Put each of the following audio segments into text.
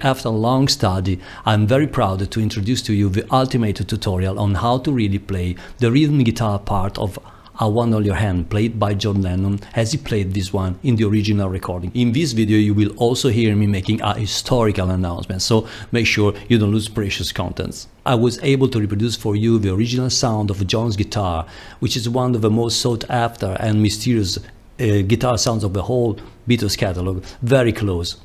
After a long study, I'm very proud to introduce to you the ultimate tutorial on how to really play the rhythm guitar part of I Want All Your Hand, played by John Lennon as he played this one in the original recording. In this video you will also hear me making a historical announcement, so make sure you don't lose precious contents. I was able to reproduce for you the original sound of John's guitar, which is one of the most sought after and mysterious guitar sounds of the whole Beatles catalog, very close.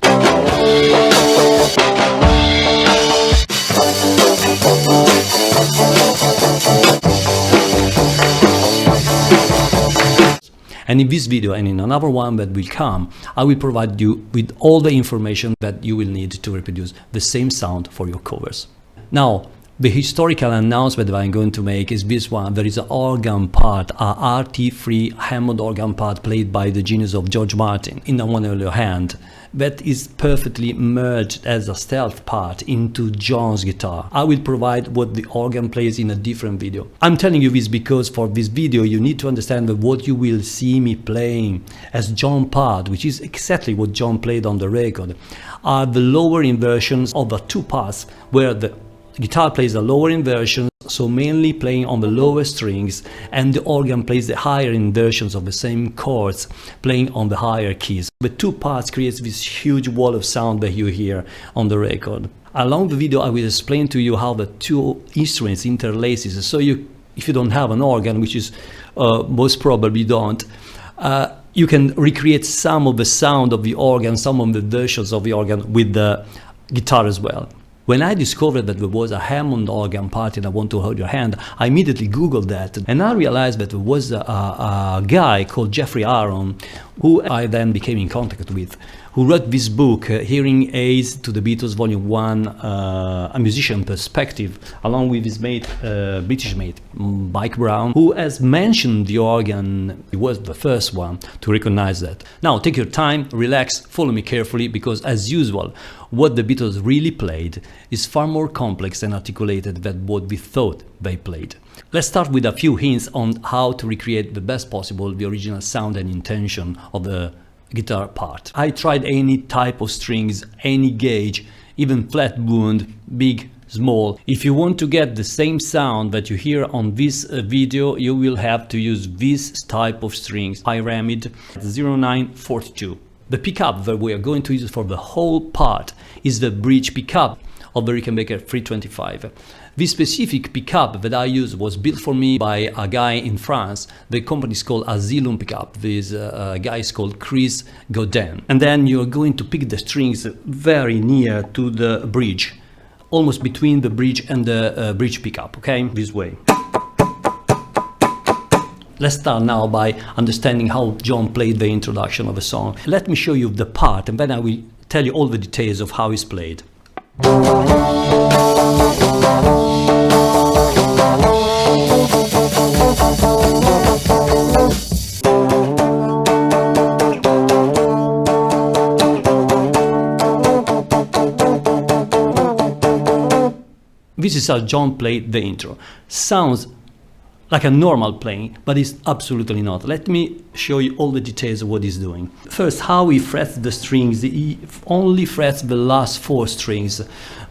And in this video and in another one that will come, I will provide you with all the information that you will need to reproduce the same sound for your covers. Now, the historical announcement that I'm going to make is this one. There is an organ part, a RT3 Hammond organ part played by the genius of George Martin in I Want All Your Hand, that is perfectly merged as a stealth part into John's guitar. I will provide what the organ plays in a different video. I'm telling you this because for this video you need to understand that what you will see me playing as John part, which is exactly what John played on the record, are the lower inversions of the two parts where the guitar plays the lower inversions, so mainly playing on the lower strings, and the organ plays the higher inversions of the same chords, playing on the higher keys. The two parts creates this huge wall of sound that you hear on the record. Along the video I will explain to you how the two instruments interlaces, so if you don't have an organ, which is most probably don't, you can recreate some of the sound of the organ, some of the versions of the organ with the guitar as well. When I discovered that there was a Hammond organ part in I Want to Hold Your Hand, I immediately googled that, and I realized that there was a guy called Jeffrey Aaron, who I then became in contact with, who wrote this book, Hearing Aids to the Beatles Volume 1, A Musician Perspective, along with his mate, British mate, Mike Brown, who has mentioned the organ. He was the first one to recognize that. Now take your time, relax, follow me carefully, because as usual, what the Beatles really played is far more complex and articulated than what we thought they played. Let's start with a few hints on how to recreate the best possible the original sound and intention of the guitar part. I tried any type of strings, any gauge, even flat wound, big, small. If you want to get the same sound that you hear on this video, you will have to use this type of strings, Pyramid 0942. The pickup that we are going to use for the whole part is the bridge pickup of the Rickenbacker 325. This specific pickup that I used was built for me by a guy in France. The company is called ASYLLUM pickup. This guy is called Chris Gaudin. And then you're going to pick the strings very near to the bridge, almost between the bridge and the bridge pickup, okay? This way. Let's start now by understanding how John played the introduction of the song. Let me show you the part, and then I will tell you all the details of how it's played. This is how John played the intro. Sounds like a normal playing, but it's absolutely not. Let me show you all the details of what he's doing. First, how he frets the strings. He only frets the last four strings,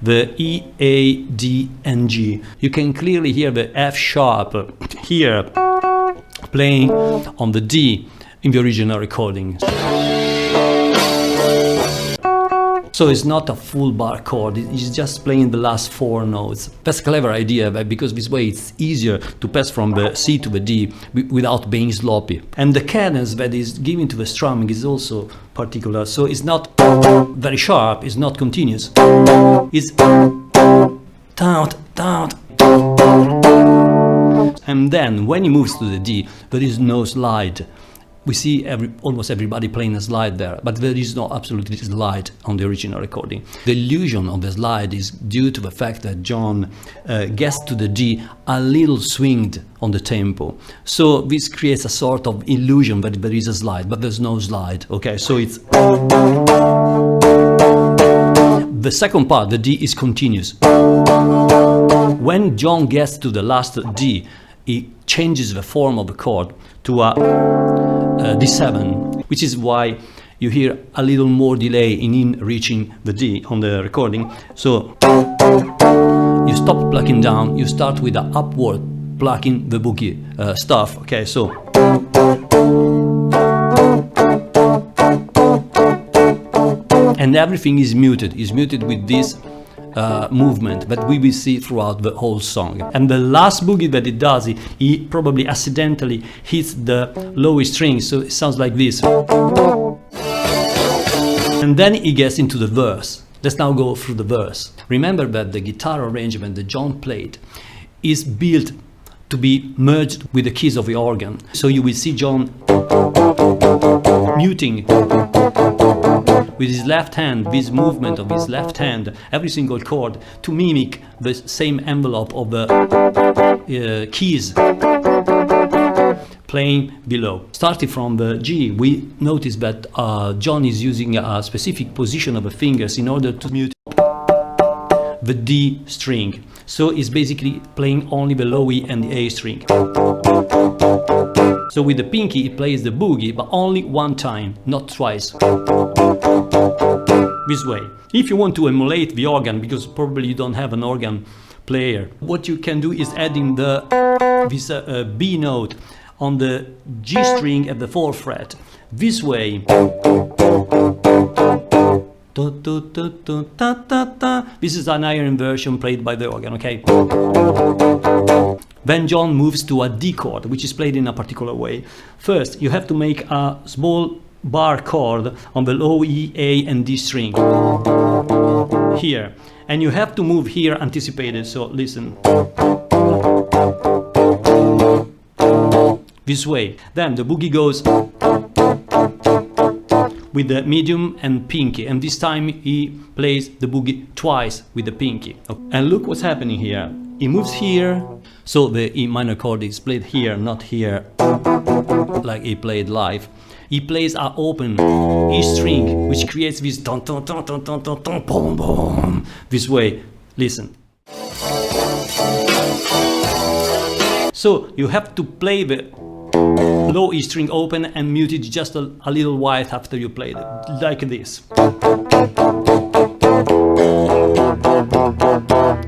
the E, A, D, and G. You can clearly hear the F sharp here playing on the D in the original recording. So it's not a full bar chord, it's just playing the last four notes. That's a clever idea, because this way it's easier to pass from the C to the D without being sloppy. And the cadence that is given to the strumming is also particular, so it's not very sharp, it's not continuous. It's down, down. And then when he moves to the D, there is no slide. We see almost everybody playing a slide there, but there is no absolutely slide on the original recording. The illusion of the slide is due to the fact that John gets to the D a little swinged on the tempo. So this creates a sort of illusion that there is a slide, but there's no slide. Okay, so it's... The second part, the D, is continuous. When John gets to the last D, he changes the form of the chord to a D7, which is why you hear a little more delay in reaching the D on the recording. So you stop plucking down, you start with the upward plucking the boogie stuff. Okay, so and everything is muted with this movement that we will see throughout the whole song. And the last boogie that it does, he probably accidentally hits the lowest string, so it sounds like this. And then he gets into the verse. Let's now go through the verse. Remember that the guitar arrangement that John played is built to be merged with the keys of the organ. So you will see John muting with his left hand, this movement of his left hand, every single chord, to mimic the same envelope of the keys playing below. Starting from the G, we notice that John is using a specific position of the fingers in order to mute the D string. So it's basically playing only the low E and the A string. So with the pinky he plays the boogie, but only one time, not twice. This way. If you want to emulate the organ, because probably you don't have an organ player, what you can do is adding this B note on the G string at the 4th fret. This way. This is an iron version played by the organ, okay? Then John moves to a D chord, which is played in a particular way. First, you have to make a small bar chord on the low E, A and D string. Here. And you have to move here anticipated, so listen. This way. Then the boogie goes with the medium and pinky, and this time he plays the boogie twice with the pinky. And look what's happening here. He moves here, so the E minor chord is played here, not here like he played live. He plays an open E string, which creates this ton ton ton ton ton ton ton boom boom. This way, listen. So you have to play the low E string open and mute it just a little while after you played it, like this.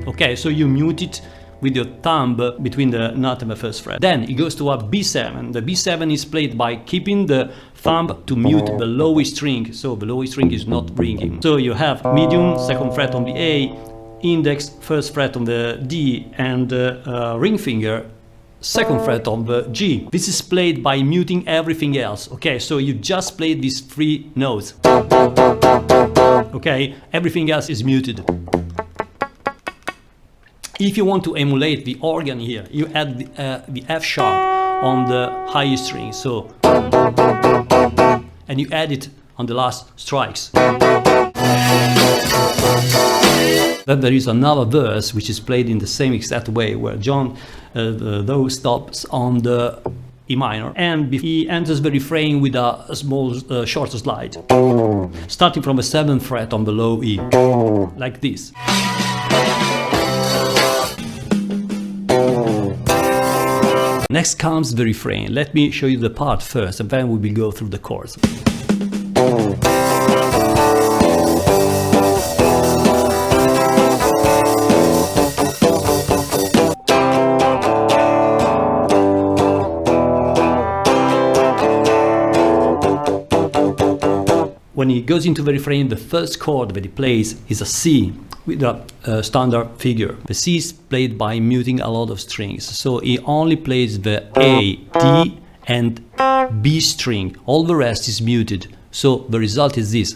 Okay, so you mute it with your thumb between the nut and the 1st fret. Then it goes to a B7. The B7 is played by keeping the thumb to mute the low E string, so the low E string is not ringing. So you have medium, 2nd fret on the A, index, 1st fret on the D, and ring finger, 2nd fret on the G. This is played by muting everything else. Okay, so you just played these 3 notes. Okay, everything else is muted. If you want to emulate the organ here, you add the F sharp on the high string, so, and you add it on the last strikes. Then there is another verse which is played in the same exact way, where John though stops on the E minor and he enters the refrain with a small short slide, starting from the 7th fret on the low E, like this. Next comes the refrain. Let me show you the part first, and then we will go through the chords. When he goes into the refrain, the first chord that he plays is a C with a standard figure. The C is played by muting a lot of strings, so he only plays the A, D and B string. All the rest is muted, so the result is this.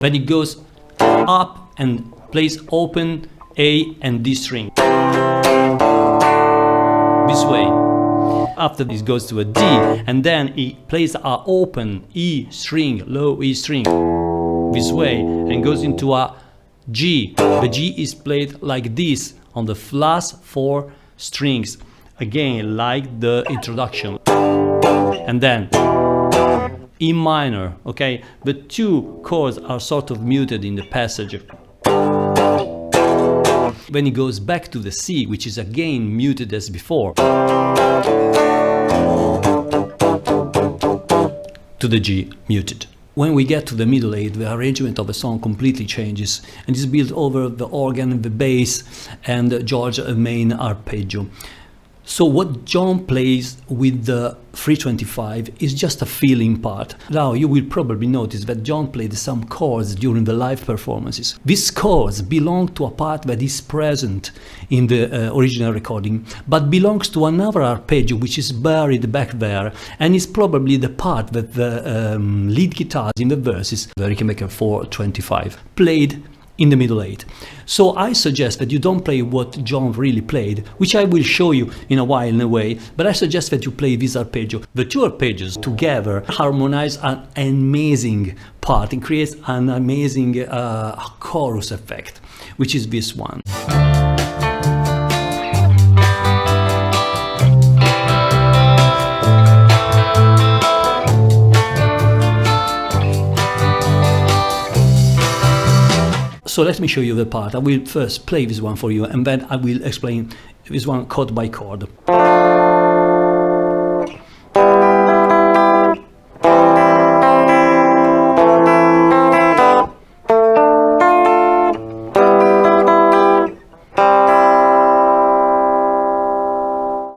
Then he goes up and plays open A and D string. This way. After this goes to a D, and then he plays a open E string, low E string, this way, and goes into a G. The G is played like this on the last 4 strings, again like the introduction. And then E minor, okay? The 2 chords are sort of muted in the passage. When he goes back to the C, which is again muted as before, to to the G muted. When we get to the middle 8, the arrangement of the song completely changes and is built over the organ, the bass, and George's main arpeggio. So what John plays with the 325 is just a feeling part. Now you will probably notice that John played some chords during the live performances. These chords belong to a part that is present in the original recording, but belongs to another arpeggio which is buried back there, and is probably the part that the lead guitars in the verses, the Rickenbacker 425, played in the middle 8. So I suggest that you don't play what John really played, which I will show you in a while in a way, but I suggest that you play this arpeggio. The two arpeggios together harmonize an amazing part and creates an amazing chorus effect, which is this one. So let me show you the part. I will first play this one for you, and then I will explain this one chord by chord.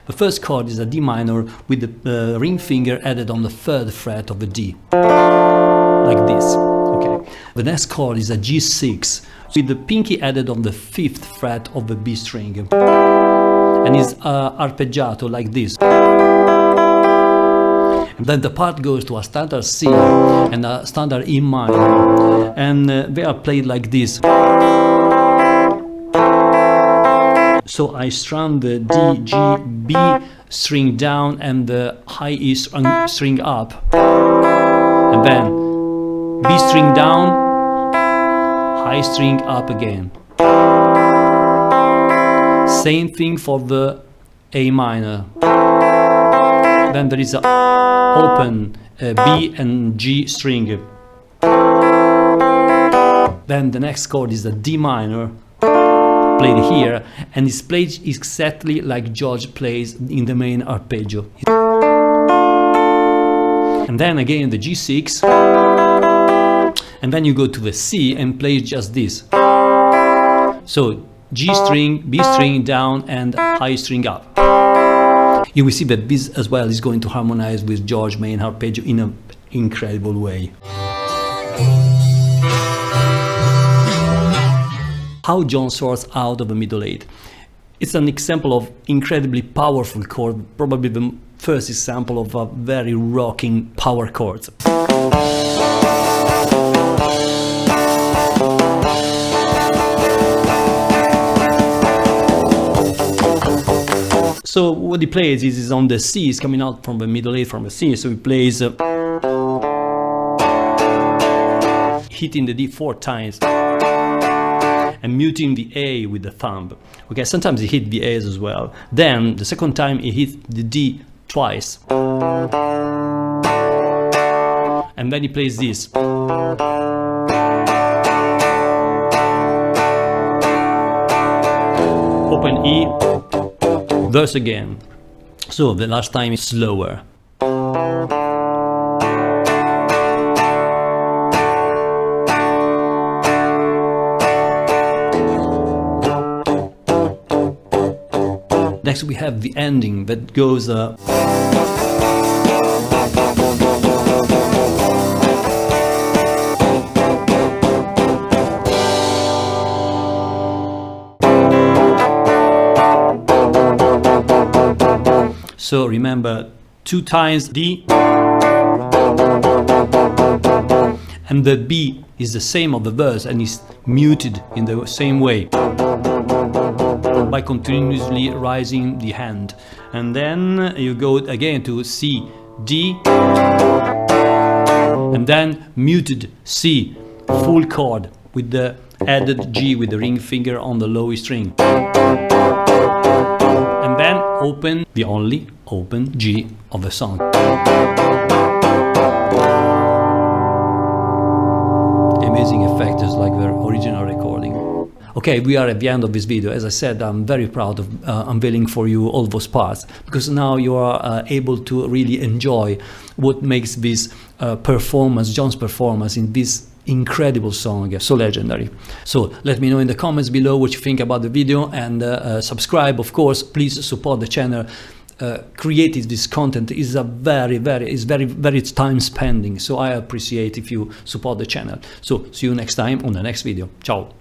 The first chord is a D minor with the ring finger added on the 3rd fret of the D, like this. The next chord is a G6 with the pinky added on the 5th fret of the B string, and is arpeggiato like this. And then the part goes to a standard C and a standard E minor, and they are played like this. So I strum the D, G, B string down and the high E string up, and then B string down, high string up again. Same thing for the A minor. Then there is an open B and G string. Then the next chord is a D minor, played here, and it's played exactly like George plays in the main arpeggio. And then again the G6. And then you go to the C and play just this. So G string, B string down, and high string up. You will see that this as well is going to harmonize with George's main arpeggio in an incredible way. How John sorts out of the middle 8. It's an example of incredibly powerful chord, probably the first example of a very rocking power chord. So what he plays is on the C, is coming out from the middle 8 from the C, so he plays hitting the D 4 times and muting the A with the thumb. Okay, sometimes he hit the A's as well. Then the second time he hit the D twice, and then he plays this. Open E, verse again. So the last time is slower. Next we have the ending that goes so remember, 2 times D, and the B is the same of the verse and is muted in the same way by continuously raising the hand. And then you go again to C, D, and then muted C, full chord with the added G with the ring finger on the low string. And then open, the only open G of the song. Amazing effect, just like the original recording. Okay, we are at the end of this video. As I said, I'm very proud of unveiling for you all those parts, because now you are able to really enjoy what makes this performance, John's performance in this incredible song, so legendary. So let me know in the comments below what you think about the video, and subscribe, of course. Please support the channel. Creating this content is a very time spending, so I appreciate if you support the channel. So see you next time on the next video. Ciao.